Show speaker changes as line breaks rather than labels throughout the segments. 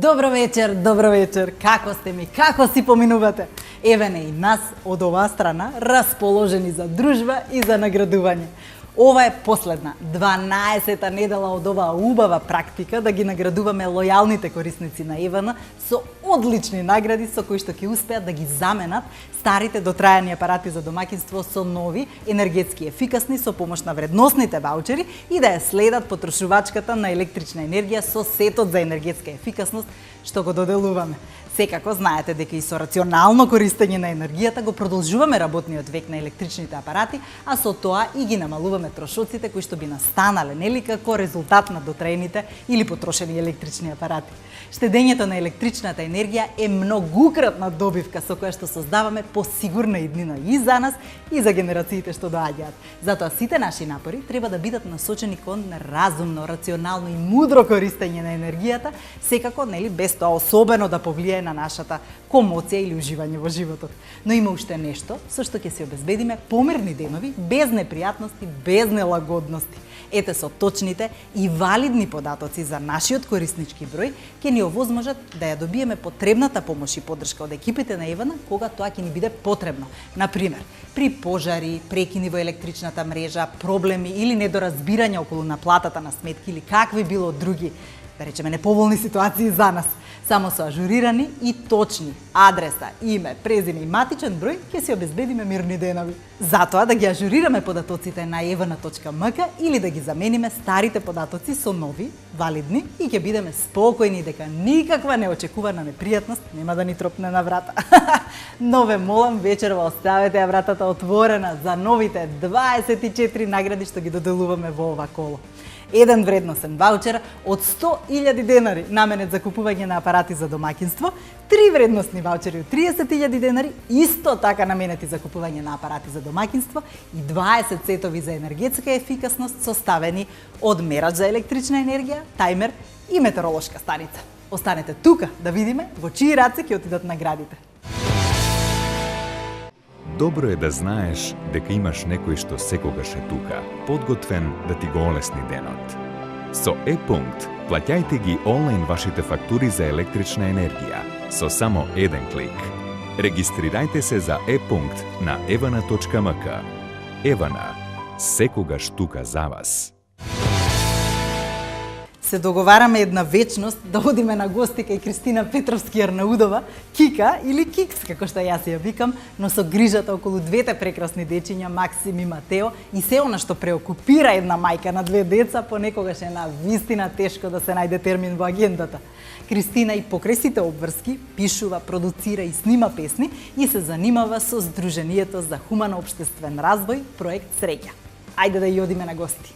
Добро вечер, како сте ми, како си поминувате? Еве не и нас од оваа страна расположени за дружба и за наградување. Ова е последна, 12-та недела од оваа убава практика да ги наградуваме лојалните корисници на ЕВН со одлични награди со кои што ќе успеат да ги заменат старите дотрајани апарати за домаќинство со нови, енергетски ефикасни со помош на вредносните ваучери и да ја следат потрошувачката на електрична енергија со сетот за енергетска ефикасност што го доделуваме. Секако знаете дека и со рационално користење на енергијата го продолжуваме работниот век на електричните апарати, а со тоа и ги намалуваме трошоците кои што би настанале нели како резултат на дотраените или потрошени електрични апарати. Штедењето на електричната енергија е многукратна добивка со која што создаваме посигурна иднина и за нас и за генерациите што доаѓаат. Затоа сите наши напори треба да бидат насочени кон разумно, рационално и мудро користење на енергијата, секако нели без тоа особено да повлијае на нашата комоција или уживање во животот. Но има уште нешто со што ќе се обезбедиме помирни денови, без непријатности, без нелагодности. Ете со точните и валидни податоци за нашиот кориснички број ќе ни овозможат да ја добиеме потребната помош и поддршка од екипите на ЕВН кога тоа ќе ни биде потребно. Например, при пожари, прекини во електричната мрежа, проблеми или недоразбирање околу наплатата на сметки или какви било други, да речеме, неповолни ситуации за нас. Само со ажурирани и точни адреса, име, презиме и матичен број ќе си обезбедиме мирни денови. Затоа да ги ажурираме податоците на evn.mk или да ги замениме старите податоци со нови, валидни и ќе бидеме спокојни дека никаква неочекувана непријатност нема да ни тропне на врата. Но ве молам, вечерва оставете ја вратата отворена за новите 24 награди што ги доделуваме во ова коло. Еден вредносен ваучер од 100.000 денари наменет за купување на апарати за домаќинство, 3 вредносни ваучери од 30.000 денари исто така наменети за купување на апарати за домаќинство и 20 сетови за енергетска ефикасност составени од мерач за електрична енергија, тајмер и метеоролошка станица. Останете тука да видиме во чии раце ќе отидат наградите.
Добро е да знаеш дека имаш некој што секогаш е тука, подготвен да ти го олесни денот. Со E-Punkt плаќајте ги онлайн вашите фактури за електрична енергија со само еден клик. Регистрирајте се за E-Punkt на evn.mk. ЕВН, секогаш тука за вас.
Се договараме една вечност да одиме на гости кај Кристина Петровски Арнаудова, Кика или Кикс, како што јас ја викам, но со грижата околу двете прекрасни дечиња, Максим и Матео, и се она што преокупира една мајка на две деца, понекогаш е на вистина тешко да се најде термин во агендата. Кристина и покрај сите обврски пишува, продуцира и снима песни и се занимава со Сдруженијето за хумано општествен развој, проект Среќа. Ајде да ја одиме на гости.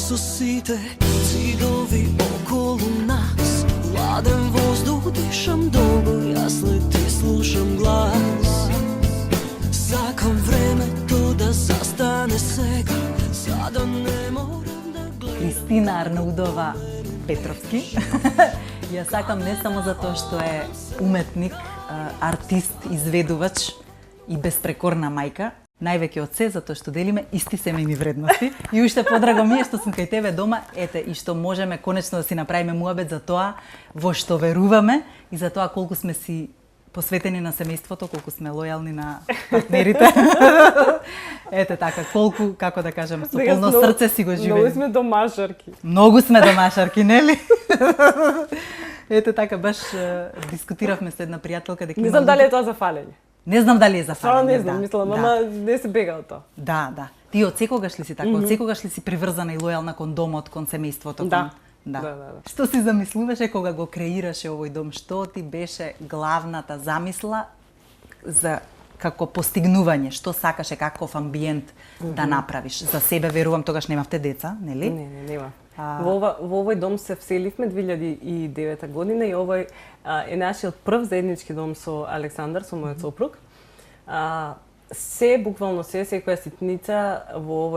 Со сите цидови околу нас, ладен воздух дишам долго, јас не ти слушам глас. Сакам времето да застане сега, за да не морам да гледам.
Кристина Арнаудова Петровски. Ја сакам не само затоа што е уметник, артист, изведувач и безпрекорна мајка, највеќе од се затоа што делиме исти семејни вредности и уште подраго ми е што сум кај тебе дома, ете, и што можеме конечно да си направиме муабет за тоа во што веруваме и за тоа колку сме си посветени на семејството, колку сме лојални на партнерите. Ете така, колку, како да кажам, со полно срце си го живееме.
Многу сме домашарки.
Многу сме домашарки, нели? Ете така, баш дискутиравме со една пријателка дека
Не знам дали е тоа за фалење.
Не знам дали е за
Само
фалење.
не знам, мислам, ама не се бега од тоа.
Да. Ти од секогаш ли си така? Од секогаш ли си приврзана и лојална кон домот, кон семејството?
Да.
Да. Што си замислуваше кога го креираше овој дом? Што ти беше главната замисла за како постигнување? Што сакаше каков амбиент да направиш? За себе верувам тогаш немавте деца, нели?
Не, нема. Во овој дом се вселивме 2009 година и овој е нашиот прв заеднички дом со Александар, со мојот сопруг. Буквално секоја ситница во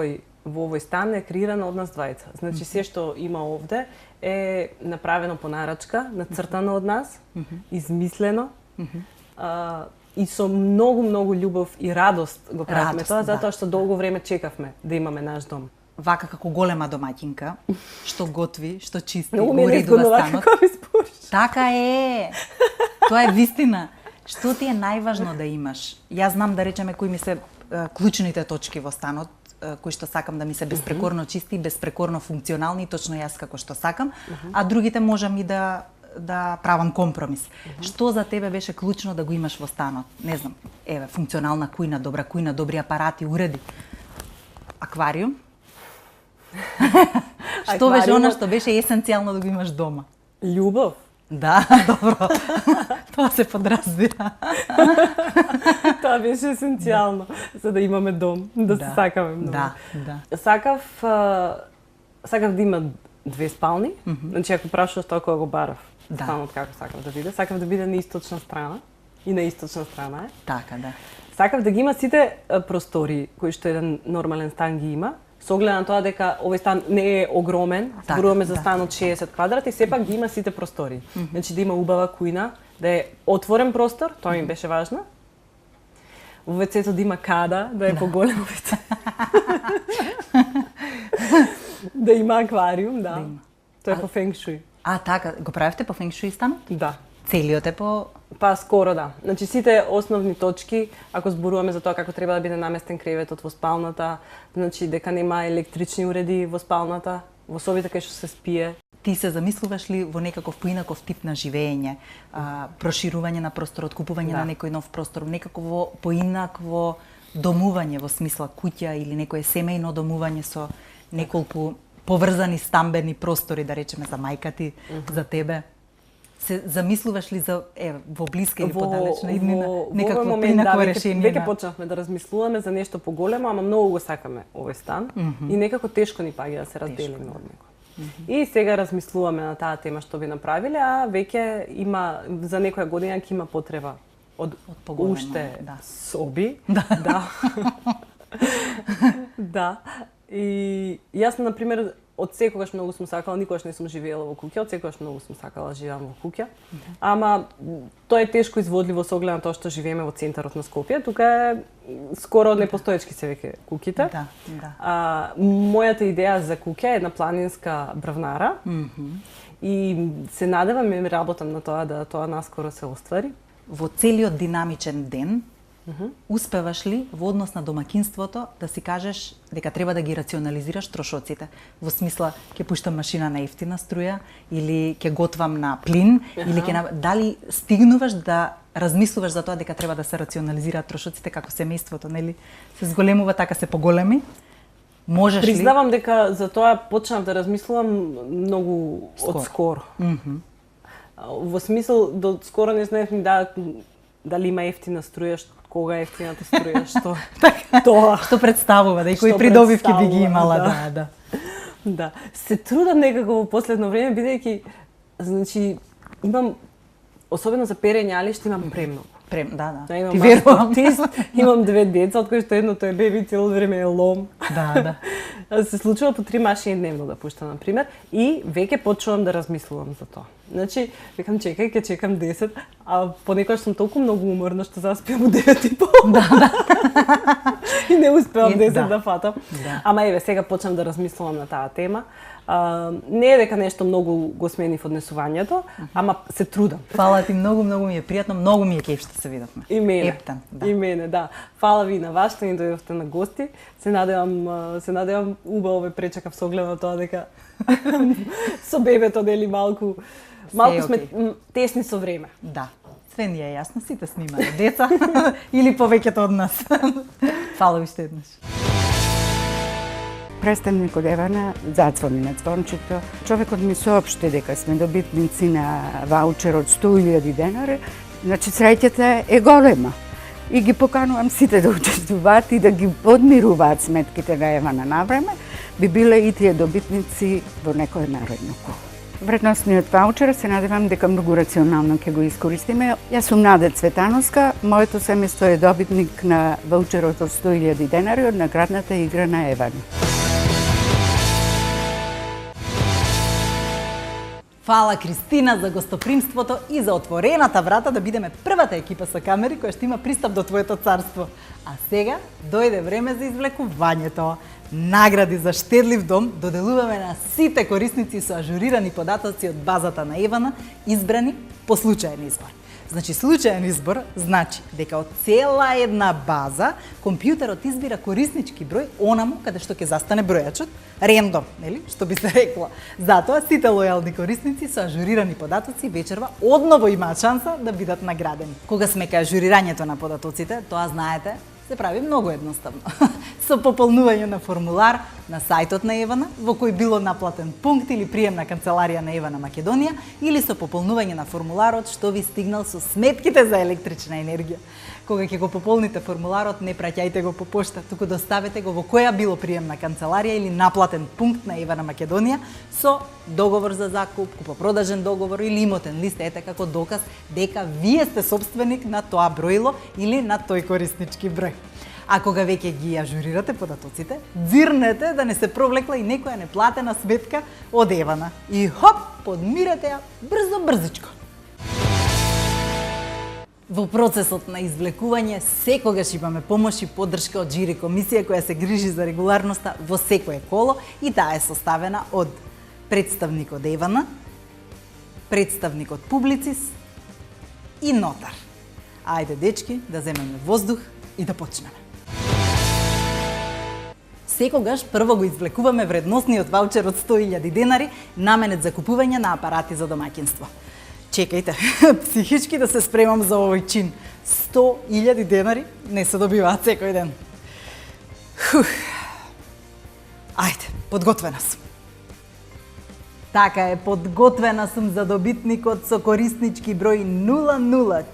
овој стан е креирана од нас двајца. Значи се што има овде е направено по нарачка, нацртано од нас, измислено. И со многу љубов и радост го правиме тоа, затоа што долго време чекавме да имаме наш дом.
вака како голема домаќинка, што готви, што чисти,
Многу
го
ми е
уредува
незгодно вака
станот.
како ми спориш.
Така е. Тоа е вистина. Што ти е најважно да имаш? Јас знам да речеме кои ми се клучните точки во станот, кои што сакам да ми се безпрекорно чисти, безпрекорно функционални, точно јас како што сакам, а другите можам и да правам компромис. Што за тебе беше клучно да го имаш во станот? Не знам, еве, функционална кујна, добри апарати, уреди. Аквариум? Што беше она што беше есенцијално да го имаш дома?
Љубов.
Да, добро. Тоа се подразбира.
Тоа беше есенцијално за да имаме дом, да се сакаме многу.
Да.
Сакав да има 2 спални. Значи ако прашуваш тоа кога го барав, станот како сакав да биде, сакав да биде на источна страна и на источна страна е.
Така, да.
Сакав да ги има сите простори кои што еден нормален стан ги има, со оглед на тоа дека овој стан не е огромен, зборуваме за стан од 60 квадрати, сепак ги има сите простори. Значи да има убава кујна, да е отворен простор, тоа ми беше важно. Во вецето да има када, да е поголемо веце. Да има аквариум, да. Тоа е по фенг шуј.
Така, го правевте по фенг шуј станот?
Да.
Целиот е по...
Па скоро да. Значи сите основни точки, ако зборуваме за тоа како треба да биде наместен креветот во спалната, значи дека нема електрични уреди во спалната, во собите кај што се спие.
Ти се замислуваш ли во некаков поинаков тип на живење, проширување на просторот, купување на некој нов простор, некакво поинакво домување во смисла куќа или некое семејно домување со неколку поврзани стамбени простори, да речеме за мајка ти, за тебе? Се замислуваш ли за во блиска или подалечна иднина некакво поинаково решение?
Веќе почнавме да размислуваме за нешто поголемо, ама многу го сакаме овој стан и некако тешко ни паѓа да се разделиме од него. И сега размислуваме на таа тема што би направиле, а веќе има за некоја година ќе има потреба од уште соби. Да. Да. И јас на пример од секогаш многу сум сакала, никогаш не сум живеела во куќа, од секогаш многу сум сакала да живеам во куќа. Ама тоа е тешко изводливо со оглед на тоа што живееме во центарот на Скопје. Тука е скоро непостоечки се веќе куќите.
Да.
Мојата идеја за куќа е една планинска брвнара. И се надевам и работам на тоа да тоа наскоро се оствари.
Во целиот динамичен ден, успеваш ли во однос на домакинството да си кажеш дека треба да ги рационализираш трошоците? Во смисла, ќе пуштам машина на ефтина струја или ќе готвам на плин или дали стигнуваш да размислуваш за тоа дека треба да се рационализираат трошоците како семејството, нели? Се зголемува, така се поголеми. Можеш ли?
Признавам дека за тоа почнав да размислувам многу одскоро. Во смисол, до скоро не знаев ни дали има ефтина струја, кога е ефтината струја, што тоа.
Што представува, да и кои придобивки би ги имала, да.
Да. Се трудам некако во последно време, бидејќи, значи, имам, особено за перење алишта, имам премногу.
Да.
Ти верувам. Имам 2 деца, од кои што едното е беби, цело време е лом.
Да.
Се случува по 3 машини дневно да пуштам, например, и веќе почнувам да размислувам за тоа. Значи, викам, чекај, ќе чекам 10, а понекогаш сум толку многу уморна што заспиам у 9:30. Да. И не успевам 10 да фатам. Ама еве, сега почнам да размислувам на таа тема. Не е дека нешто многу го сменив однесувањето, ама се трудам.
Фала ти, многу ми е пријатно, многу ми е кеф што се видовме.
И мене.
Ептан, да.
И мене, да. Фала ви на вас што ни дојдовте на гости. Се надевам убаво ве пречекав со оглед на тоа дека со бебето нели малку сме тесни со време.
Да. Све ни е јасно, сите снимаме деца или повеќето од нас. Фала ви што еднаш.
Представник од Евана зацвони на звончето. Човекот ми соопшти дека сме добитници на ваучер од 100.000 денари. Значи, среќата е голема. И ги поканувам сите да учествуваат и да ги подмируваат сметките на Евана на време, би биле и тие добитници во некој наредно коло. Вредносниот ваучер се надевам дека многу рационално ќе го искористиме. Јас сум Наде Цветановска, моето семејство е добитник на ваучерот од 100.000 денари од наградната игра на Евана.
Фала Кристина за гостопримството и за отворената врата да бидеме првата екипа со камери која што има пристап до твоето царство. А сега дојде време за извлекувањето. Награди за штедлив дом доделуваме на сите корисници со ажурирани податоци од базата на Евана, избрани по случаен избор. Значи, случаен избор значи дека од цела една база компјутерот избира кориснички број онаму каде што ќе застане бројачот, рендом, нели, што би се рекло. Затоа сите лојални корисници со ажурирани податоци вечерва одново имаат шанса да бидат наградени. Кога сме кај ажурирањето на податоците, тоа знаете, се прави многу едноставно. Со пополнување на формулар на сајтот на Евана, во кој било наплатен пункт или приемна канцеларија на Евана Македонија, или со пополнување на формуларот што ви стигнал со сметките за електрична енергија. Кога ќе го пополните формуларот, не праќајте го по пошта, туку доставете го во која било приемна канцеларија или наплатен пункт на Евана Македонија со договор за закуп, купопродажен договор или имотен лист, ете како доказ дека вие сте собственик на тоа броило или на тој кориснички број. А кога веќе ги ажурирате податоците, дзирнете да не се провлекла и некоја неплатена сметка од Евана. И хоп, подмирете ја брзичко. Во процесот на извлекување секогаш имаме помош и поддршка од жири комисија која се грижи за регуларноста во секое коло и таа е составена од представник од Евана, представник од Публицис и нотар. Ајде, дечки, да земеме воздух и да почнеме. Секогаш прво го извлекуваме вредносниот ваучер од 100.000 денари наменет за купување на апарати за домаќинство. Чекајте, психички да се спремам за овој чин. 100.000 денари не се добиваат секој ден. Ајде, подготвена сум. Така е, подготвена сум за добитникот со кориснички број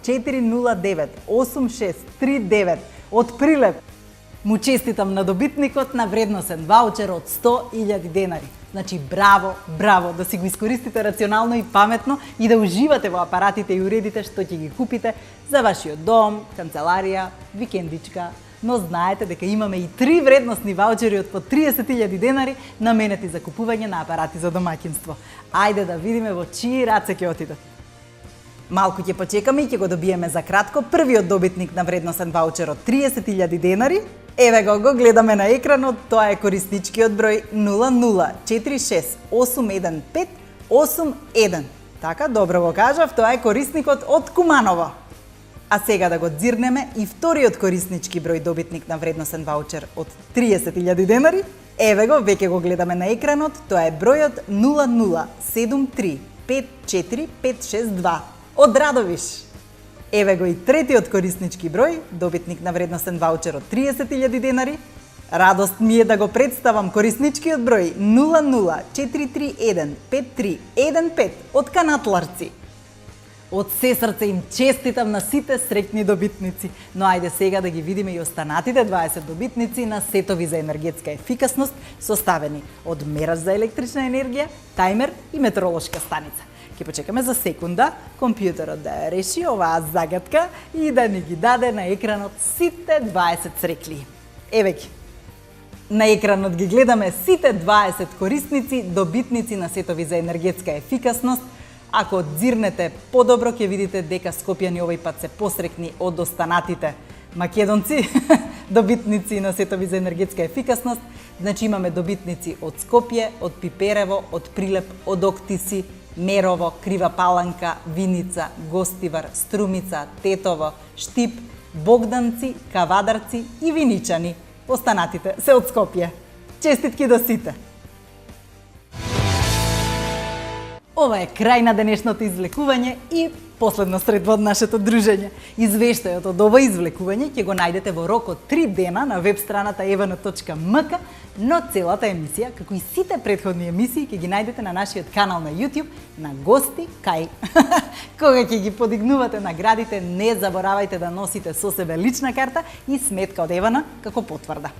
00409869 од Прилеп. Му честитам на добитникот на вредносен ваучер од 100.000 денари. Значи, браво, да си го искористите рационално и паметно и да уживате во апаратите и уредите што ќе ги купите за вашиот дом, канцеларија, викендичка. Но знаете дека имаме и 3 вредносни ваучери од по 30.000 денари наменети за купување на апарати за домаќинство. Ајде да видиме во чии раце ќе отидат. Малку ќе почекаме и ќе го добиеме за кратко првиот добитник на вредносен ваучер од 30.000 денари. Еве го гледаме на екранот, тоа е корисничкиот број 0046815881. Така, добро го кажав, тоа е корисникот од Куманово. А сега да го дзирнеме и вториот кориснички број добитник на вредносен ваучер од 30.000 денари. Еве го, веќе го гледаме на екранот, тоа е бројот 007354562 од Радовиш. Еве го и третиот кориснички број, добитник на вредносен ваучер од 30.000 денари. Радост ми е да го представам корисничкиот број 004315315 од Канатларци. Од се срце им честитам на сите среќни добитници, но ајде сега да ги видиме и останатите 20 добитници на сетови за енергетска ефикасност, составени од мерач за електрична енергија, тајмер и метеоролошка станица. Ќе почекаме за секунда компјутерот да ја реши оваа загадка и да ни ги даде на екранот сите 20 срекли. Еве ги. На екранот ги гледаме сите 20 корисници, добитници на сетови за енергетска ефикасност. Ако дзирнете подобро, ќе видите дека скопјани овој пат се посрекни од останатите македонци, добитници на сетови за енергетска ефикасност. Значи имаме добитници од Скопје, од Пиперево, од Прилеп, од Октиси, Мерово, Крива Паланка, Виница, Гостивар, Струмица, Тетово, Штип, Богданци, Кавадарци и Виничани. Останатите се од Скопје. Честитки до сите! Ова е крај на денешното извлекување и последна средба од нашето дружење. Извештајот од ова извлекување ќе го најдете во рок од 3 дена на веб страната evano.mk, но целата емисија, како и сите претходни емисии, ќе ги најдете на нашиот канал на YouTube на Гости кај. Кога ќе ги подигнувате наградите, не заборавајте да носите со себе лична карта и сметка од Евана како потврда.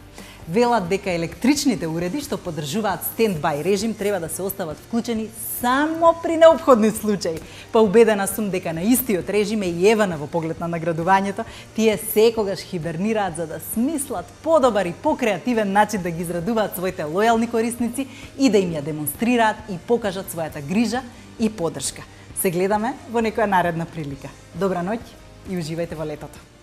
Велат дека електричните уреди што поддржуваат стенд-бај режим треба да се остават вклучени само при неопходни случаи. Па убедена сум дека на истиот режим е и Евана во поглед на наградувањето. Тие секогаш хибернираат за да смислат подобар и покреативен начин да ги израдуваат своите лојални корисници и да им ја демонстрираат и покажат својата грижа и поддршка. Се гледаме во некоја наредна прилика. Добра ноќ и уживајте во летото.